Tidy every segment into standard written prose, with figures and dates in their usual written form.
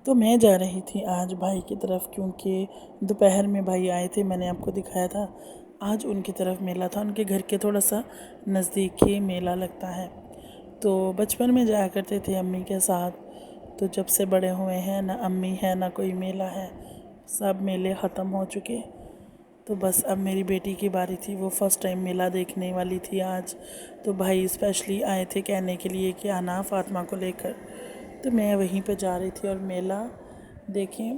तो मैं जा रही थी आज भाई की तरफ, क्योंकि दोपहर में भाई आए थे, मैंने आपको दिखाया था। आज उनकी तरफ मेला था, उनके घर के थोड़ा सा नज़दीक ही मेला लगता है। तो बचपन में जाया करते थे अम्मी के साथ। तो जब से बड़े हुए हैं, ना अम्मी है ना कोई मेला है, सब मेले ख़त्म हो चुके। तो बस अब मेरी बेटी की बारी थी, वो फ़र्स्ट टाइम मेला देखने वाली थी आज। तो भाई स्पेशली आए थे कहने के लिए कि आना फ़ातिमा को लेकर। तो मैं वहीं पे जा रही थी और मेला देखें,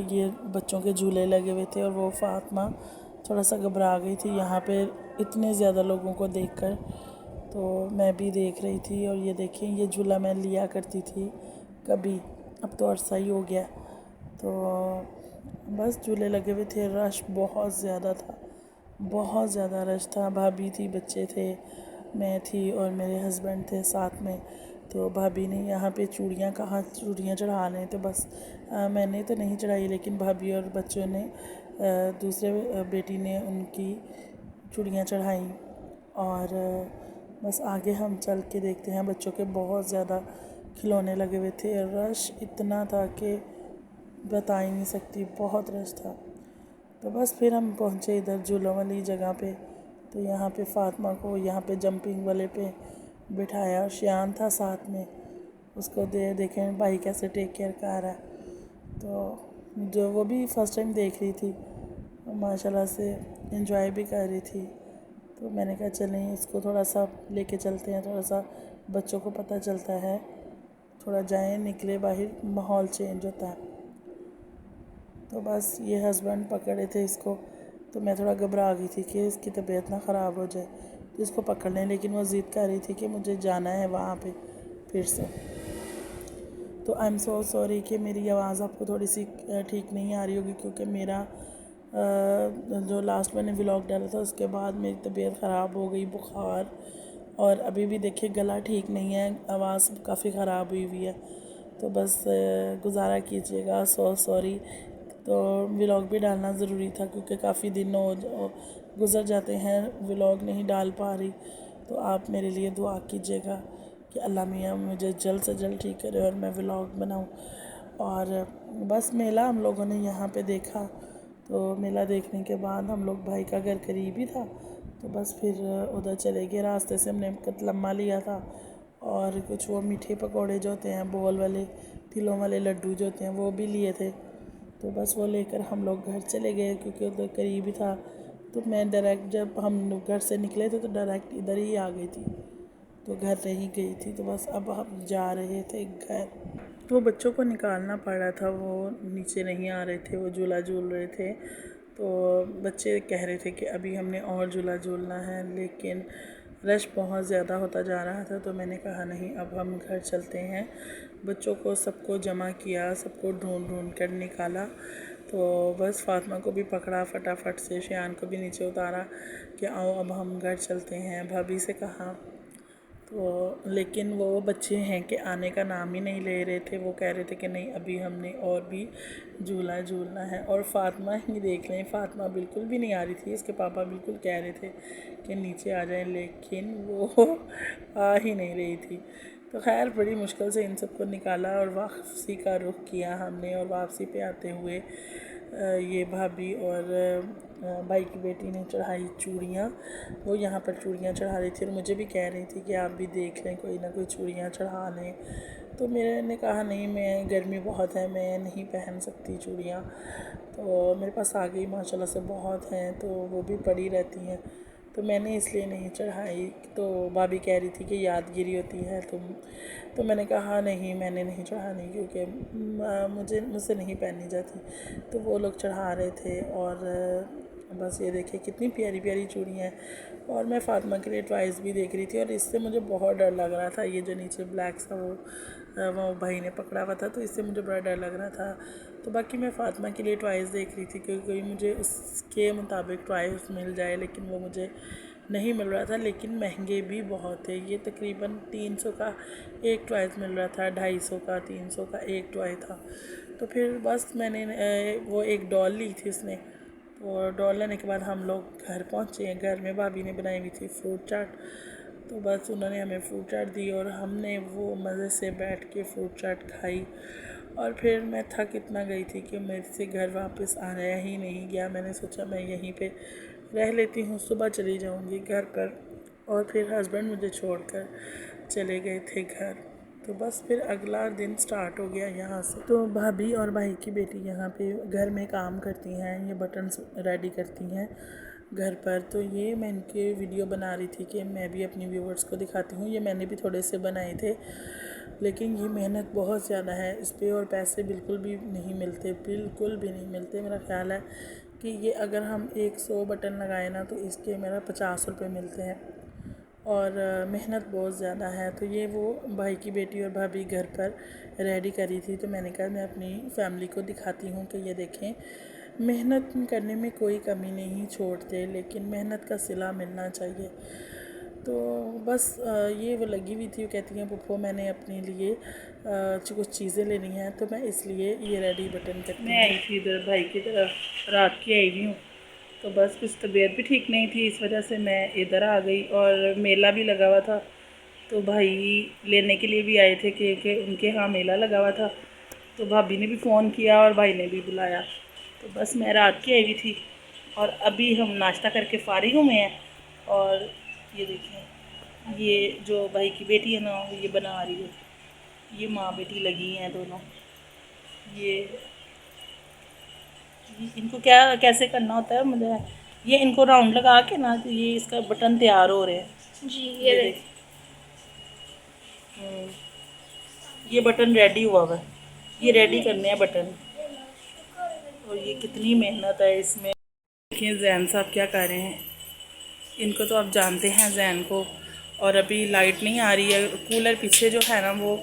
ये बच्चों के झूले लगे हुए थे और वो फ़ातिमा थोड़ा सा घबरा गई थी यहाँ पे इतने ज़्यादा लोगों को देखकर। तो मैं भी देख रही थी और ये देखें, ये झूला मैं लिया करती थी कभी, अब तो अरसा ही हो गया। तो बस झूले लगे हुए थे, रश बहुत ज़्यादा था, बहुत ज़्यादा रश था। भाभी थी, बच्चे थे, मैं थी और मेरे हस्बैंड थे साथ में। तो भाभी ने यहाँ पे चूड़ियाँ, कहाँ चूड़ियाँ चढ़ा रहे थे, बस मैंने तो नहीं चढ़ाई, लेकिन भाभी और बच्चों ने, दूसरे बेटी ने उनकी चूड़ियाँ चढ़ाई। और बस आगे हम चल के देखते हैं, बच्चों के बहुत ज़्यादा खिलौने लगे हुए थे। रश इतना था कि बता ही नहीं सकती, बहुत रश था। तो बस फिर हम पहुँचे इधर झूलों वाली जगह पे। तो यहाँ पे फ़ातिमा को यहाँ पे जंपिंग वाले पे बिठाया और शियान था साथ में, उसको देखें भाई कैसे टेक केयर कर रहा है। तो जो वो भी फ़र्स्ट टाइम देख रही थी, माशाल्लाह से एंजॉय भी कर रही थी। तो मैंने कहा चलें इसको थोड़ा सा लेके चलते हैं, थोड़ा सा बच्चों को पता चलता है, थोड़ा जाएं निकले बाहर, माहौल चेंज होता है। तो बस ये हस्बैंड पकड़े थे इसको, तो मैं थोड़ा घबरा गई थी कि इसकी तबीयत ना ख़राब हो जाए, तो इसको पकड़ लें, लेकिन वो ज़िद कर रही थी कि मुझे जाना है वहाँ पे फिर से। तो आई एम सो सॉरी कि मेरी आवाज़ आपको थोड़ी सी ठीक नहीं आ रही होगी, क्योंकि मेरा जो लास्ट मैंने व्लॉग डाला था उसके बाद मेरी तबीयत ख़राब हो गई, बुखार, और अभी भी देखिए गला ठीक नहीं है, आवाज़ काफ़ी ख़राब हुई है। तो बस गुजारा कीजिएगा, सॉरी। तो व्लॉग भी डालना ज़रूरी था, क्योंकि काफ़ी दिन गुज़र जाते हैं व्लॉग नहीं डाल पा रही। तो आप मेरे लिए दुआ कीजिएगा कि अल्लाह मियाँ मुझे जल्द से जल्द ठीक करे और मैं व्लॉग बनाऊँ। और बस मेला हम लोगों ने यहाँ पे देखा। तो मेला देखने के बाद हम लोग, भाई का घर करीब ही था, तो बस फिर उधर चले गए। रास्ते से हमने कतलम्मा लिया था और कुछ वो मीठे पकौड़े जो होते हैं, बोल वाले तिलों वाले लड्डू जो होते हैं, वो भी लिए थे। तो बस वो लेकर हम लोग घर चले गए, क्योंकि उधर करीब ही था। तो मैं डायरेक्ट, जब हम घर से निकले थे तो डायरेक्ट इधर ही आ गई थी, तो घर नहीं गई थी। तो बस अब हम जा रहे थे घर। तो बच्चों को निकालना पड़ रहा था, वो नीचे नहीं आ रहे थे, वो झूला झूल रहे थे। तो बच्चे कह रहे थे कि अभी हमने और झूला झूलना है, लेकिन रश बहुत ज़्यादा होता जा रहा था। तो मैंने कहा नहीं, अब हम घर चलते हैं। बच्चों को सबको जमा किया, सबको ढूंढ ढूंढ कर निकाला। तो बस फ़ातिमा को भी पकड़ा फटाफट से, शियान को भी नीचे उतारा कि आओ अब हम घर चलते हैं, भाभी से कहा। तो लेकिन वो बच्चे हैं कि आने का नाम ही नहीं ले रहे थे, वो कह रहे थे कि नहीं अभी हमने और भी झूला झूलना है। और फ़ातिमा ही देख लें, फ़ातिमा बिल्कुल भी नहीं आ रही थी, इसके पापा बिल्कुल कह रहे थे कि नीचे आ जाएं, लेकिन वो आ ही नहीं रही थी। तो खैर बड़ी मुश्किल से इन सबको निकाला और वापसी का रुख किया हमने। और वापसी पे आते हुए ये भाभी और भाई की बेटी ने चढ़ाई चूड़ियाँ। वो यहाँ पर चूड़ियाँ चढ़ा रही थी और मुझे भी कह रही थी कि आप भी देख लें, कोई ना कोई चूड़ियाँ चढ़ा लें। तो मैंने कहा नहीं, मैं गर्मी बहुत है, मैं नहीं पहन सकती चूड़ियाँ। तो मेरे पास आ गई माशाल्लाह से बहुत हैं, तो वो भी पड़ी रहती हैं, तो मैंने इसलिए नहीं चढ़ाई। तो भाभी कह रही थी कि यादगिरी होती है तुम। तो मैंने कहा नहीं, मैंने नहीं चढ़ानी, क्योंकि मुझसे नहीं पहनी जाती। तो वो लोग चढ़ा रहे थे। और बस ये देखिए कितनी प्यारी प्यारी चूड़ियाँ हैं। और मैं फ़ातिमा के लिए ट्वाइस भी देख रही थी, और इससे मुझे बहुत डर लग रहा था। ये जो नीचे ब्लैक सा वो भाई ने पकड़ा हुआ था, तो इससे मुझे बड़ा डर लग रहा था। तो बाकी मैं फ़ातिमा के लिए ट्वाइस देख रही थी, क्योंकि कोई मुझे उसके मुताबिक ट्वाइस मिल जाए, लेकिन वो मुझे नहीं मिल रहा था। लेकिन महंगे भी बहुत थे, ये तकरीबन 300 का एक ट्वाइस मिल रहा था, 250 का, 300 का एक टॉय था। तो फिर बस मैंने वो एक डॉल ली थी उसने। तो डॉल लेने के बाद हम लोग घर पहुँचे। घर में भाभी ने बनाई हुई थी फ्रूट चाट, तो बस उन्होंने हमें फ्रूट चाट दी और हमने वो मज़े से बैठ के फ्रूट चाट खाई। और फिर मैं थक इतना गई थी कि मेरे से घर वापस आया ही नहीं गया। मैंने सोचा मैं यहीं पे रह लेती हूँ, सुबह चली जाऊँगी घर पर। और फिर हस्बैंड मुझे छोड़कर चले गए थे घर। तो बस फिर अगला दिन स्टार्ट हो गया यहाँ से। तो भाभी और भाई की बेटी यहाँ पे घर में काम करती हैं, ये बटन्स रेडी करती हैं घर पर। तो ये मैं इनके वीडियो बना रही थी कि मैं भी अपनी व्यूवर्स को दिखाती हूँ। ये मैंने भी थोड़े से बनाए थे, लेकिन ये मेहनत बहुत ज़्यादा है इस पर, और पैसे बिल्कुल भी नहीं मिलते, बिल्कुल भी नहीं मिलते। मेरा ख्याल है कि ये अगर हम 100 बटन लगाए ना तो इसके मेरा 50 रुपये मिलते हैं, और मेहनत बहुत ज़्यादा है। तो ये वो भाई की बेटी और भाभी घर पर रेडी करी थी, तो मैंने कहा मैं अपनी फैमिली को दिखाती हूँ कि ये देखें, मेहनत करने में कोई कमी नहीं छोड़ते, लेकिन मेहनत का सिला मिलना चाहिए। तो बस ये वो लगी हुई थी, वो कहती हैं पुप्पो मैंने अपने लिए कुछ चीज़ें लेनी हैं, तो मैं इसलिए ये रेडी बटन करती मैं आई थी इधर भाई की तरफ, रात की आई हुई हूँ। तो बस कुछ तबीयत भी ठीक नहीं थी, इस वजह से मैं इधर आ गई। और मेला भी लगा हुआ था, तो भाई लेने के लिए भी आए थे क्योंकि उनके यहाँ मेला लगा हुआ था। तो भाभी ने भी फ़ोन किया और भाई ने भी बुलाया। तो बस मैं रात की आई हुई थी, और अभी हम नाश्ता करके फारिग हुए हैं। और ये देखें, ये जो भाई की बेटी है ना, ये बना रही है, ये माँ बेटी लगी हैं दोनों। ये इनको क्या कैसे करना होता है मुझे, ये इनको राउंड लगा के ना, तो ये इसका बटन तैयार हो रहे हैं जी। ये देख, ये बटन रेडी हुआ हुआ है, ये रेडी करने हैं बटन। और ये कितनी मेहनत है इसमें। देखिए जैन साहब क्या कर रहे हैं, इनको तो आप जानते हैं जैन को। और अभी लाइट नहीं आ रही है, कूलर पीछे जो है ना वो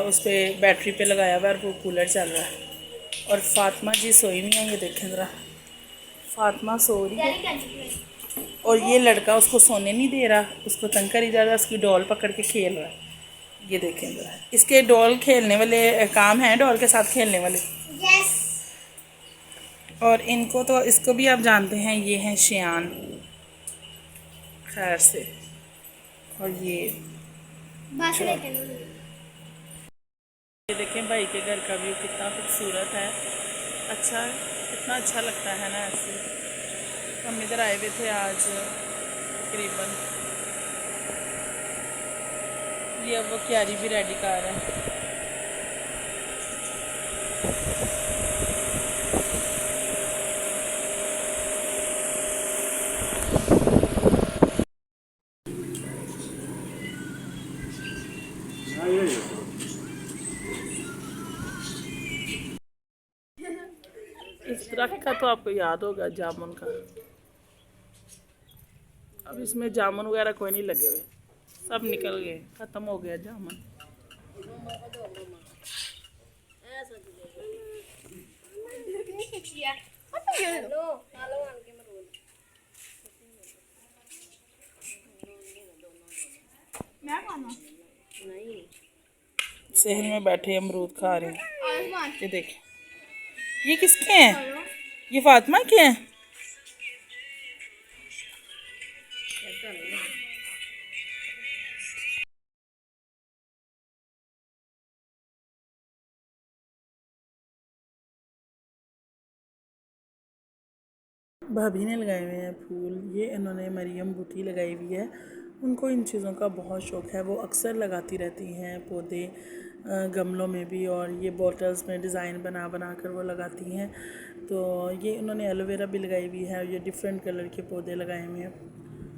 उस पर बैटरी पे लगाया हुआ है, और वो कूलर चल रहा है। और फातिमा जी सोई हुई हैं, ये देखें ज़रा, फातिमा सो रही है, और ये लड़का उसको सोने नहीं दे रहा, उसको तंग करी जा रहा है, उसकी डॉल पकड़ के खेल रहा है। ये देखें ज़रा, इसके डॉल खेलने वाले काम हैं, डॉल के साथ खेलने वाले। yes. और इनको तो, इसको भी आप जानते हैं, ये हैं शियान खैर से। और ये देखें भाई के घर का व्यू कितना खूबसूरत है, अच्छा, कितना अच्छा लगता है ना ऐसे। हम इधर आए हुए थे आज तकरीबन। ये अब वो क्यारी भी रेडी कर रहे हैं। इस दरख्त का तो आपको याद होगा, जामुन का। अब इसमें जामुन वगैरह कोई नहीं लगे हुए, सब निकल गए, ख़त्म हो गया जामुन। शहर में बैठे अमरूद खा रहे हैं। ये देख, ये किसके हैं, ये फातिमा के हैं। भाभी ने लगाए हुए हैं फूल, ये इन्होंने मरियम बूटी लगाई हुई है। उनको इन चीज़ों का बहुत शौक़ है, वो अक्सर लगाती रहती हैं पौधे, गमलों में भी, और ये बॉटल्स में डिज़ाइन बना बना कर वो लगाती हैं। तो ये इन्होंने एलोवेरा भी लगाई हुई है, और ये डिफरेंट कलर के पौधे लगाए हुए हैं।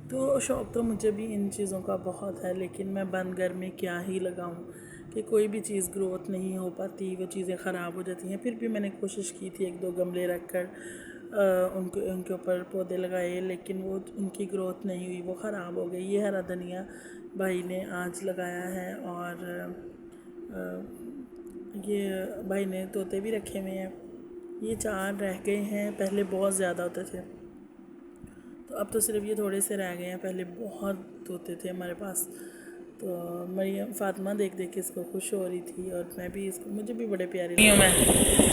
तो शौक़ तो मुझे भी इन चीज़ों का बहुत है, लेकिन मैं बंद घर में क्या ही लगाऊं कि कोई भी चीज़ ग्रोथ नहीं हो पाती, वो चीज़ें ख़राब हो जाती हैं। फिर भी मैंने कोशिश की थी 1-2 गमले रख कर उनके ऊपर पौधे लगाए, लेकिन वो उनकी ग्रोथ नहीं हुई, वो ख़राब हो गई। ये हरा धनिया भाई ने आज लगाया है, और ये भाई ने तोते भी रखे हुए हैं। ये 4 रह गए हैं, पहले बहुत ज़्यादा होते थे, तो अब तो सिर्फ ये थोड़े से रह गए हैं, पहले बहुत तोते थे हमारे पास। तो मरियम फातिमा देख देख के इसको खुश हो रही थी, और मैं भी इसको, मुझे भी बड़े प्यारे नहीं हूँ मैं।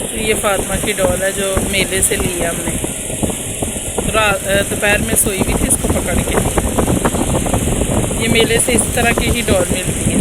तो ये फातिमा की डॉल है जो मेले से ली है हमने, दोपहर में सोई हुई थी इसको पकड़ के। ये मेले से इस तरह की ही डॉल मिलती है।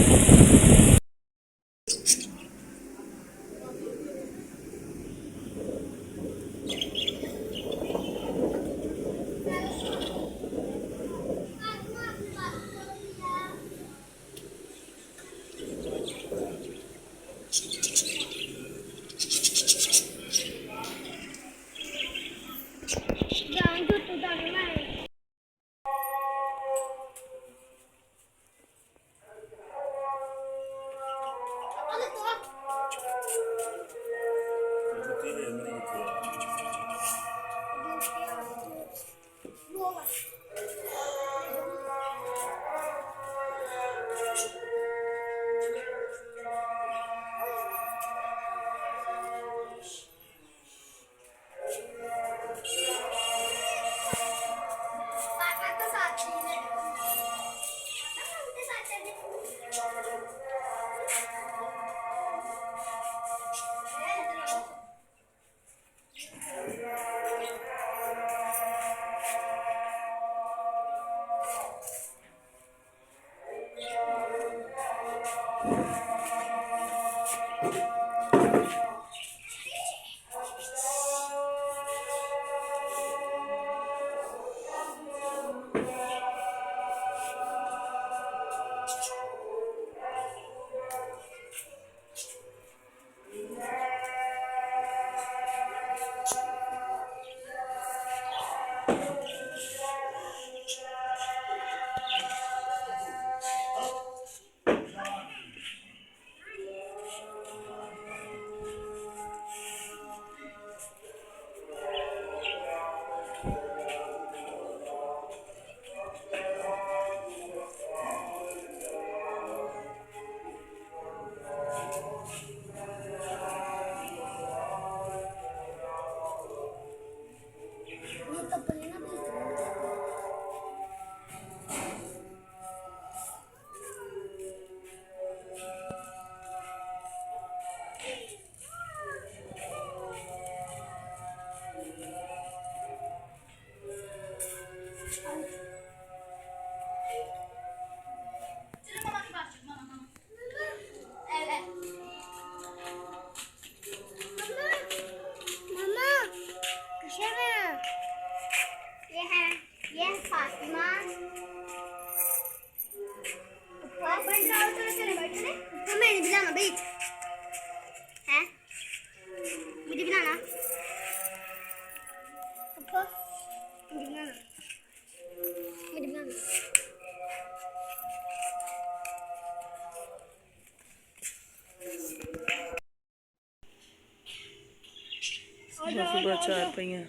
सुबह 4 पहिया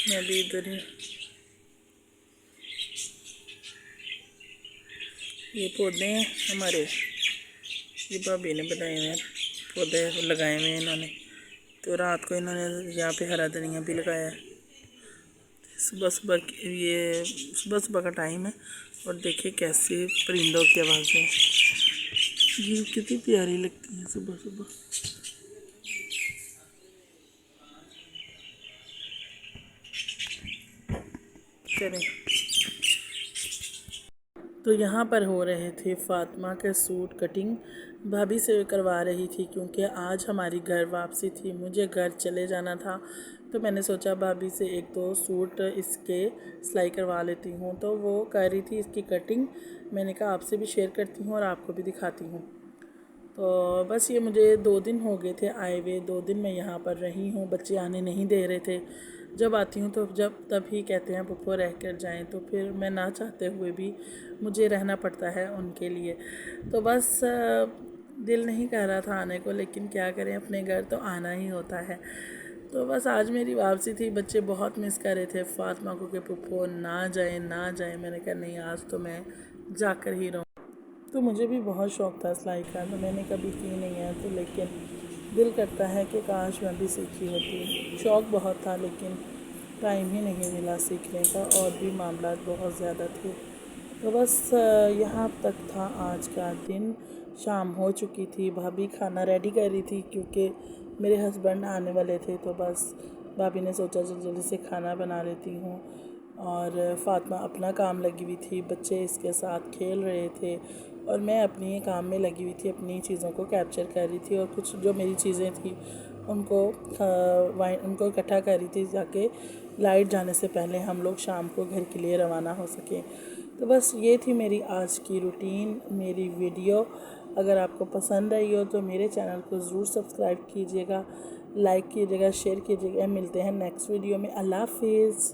मैं भी इधर ही। ये पौधे हैं हमारे, ये भाभी ने बनाए हुए हैं, पौधे लगाए हुए हैं इन्होंने। तो रात को इन्होंने यहाँ पे हरा धनिया भी लगाया है। सुबह सुबह ये सुबह का टाइम है और देखिए कैसे परिंदों की आवाज़ें, ये कितनी प्यारी लगती है सुबह सुबह। चलें, तो यहाँ पर हो रहे थे फातिमा के सूट कटिंग, भाभी से करवा रही थी क्योंकि आज हमारी घर वापसी थी, मुझे घर चले जाना था। तो मैंने सोचा भाभी से एक दो सूट इसके सिलाई करवा लेती हूँ। तो वो कर रही थी इसकी कटिंग, मैंने कहा आपसे भी शेयर करती हूँ और आपको भी दिखाती हूँ। तो बस ये मुझे 2 दिन हो गए थे आए हुए, 2 दिन मैं यहाँ पर रही हूँ, बच्चे आने नहीं दे रहे थे। जब आती हूँ तो तभी कहते हैं पुप्पो रह कर जाएँ, तो फिर मैं ना चाहते हुए भी मुझे रहना पड़ता है उनके लिए। तो बस दिल नहीं कर रहा था आने को, लेकिन क्या करें, अपने घर तो आना ही होता है। तो बस आज मेरी वापसी थी, बच्चे बहुत मिस कर रहे थे फातिमा को कि पुप्पो ना जाए ना जाए। मैंने कहा नहीं, आज तो मैं जाकर ही रहूँ। तो मुझे भी बहुत शौक़ था सिलाई का, तो मैंने कभी की नहीं है, तो लेकिन दिल करता है कि काश मैं भी सीखी होती। शौक़ बहुत था लेकिन टाइम ही नहीं मिला सीखने का, और भी मामला बहुत ज़्यादा थे। तो बस यहाँ तक था आज का दिन। शाम हो चुकी थी, भाभी खाना रेडी कर रही थी क्योंकि मेरे हस्बैंड आने वाले थे। तो बस भाभी ने सोचा जल्दी जल्दी से खाना बना लेती हूँ। और फातिमा अपना काम लगी हुई थी, बच्चे इसके साथ खेल रहे थे और मैं अपनी काम में लगी हुई थी, अपनी चीज़ों को कैप्चर कर रही थी। और कुछ जो मेरी चीज़ें थी उनको इकट्ठा कर रही थी ताकि लाइट जाने से पहले हम लोग शाम को घर के लिए रवाना हो सकें। तो बस ये थी मेरी आज की रूटीन, मेरी वीडियो। अगर आपको पसंद आई हो तो मेरे चैनल को ज़रूर सब्सक्राइब कीजिएगा, लाइक कीजिएगा, शेयर कीजिएगा। मिलते हैं नेक्स्ट वीडियो में। अल्लाह हाफिज़।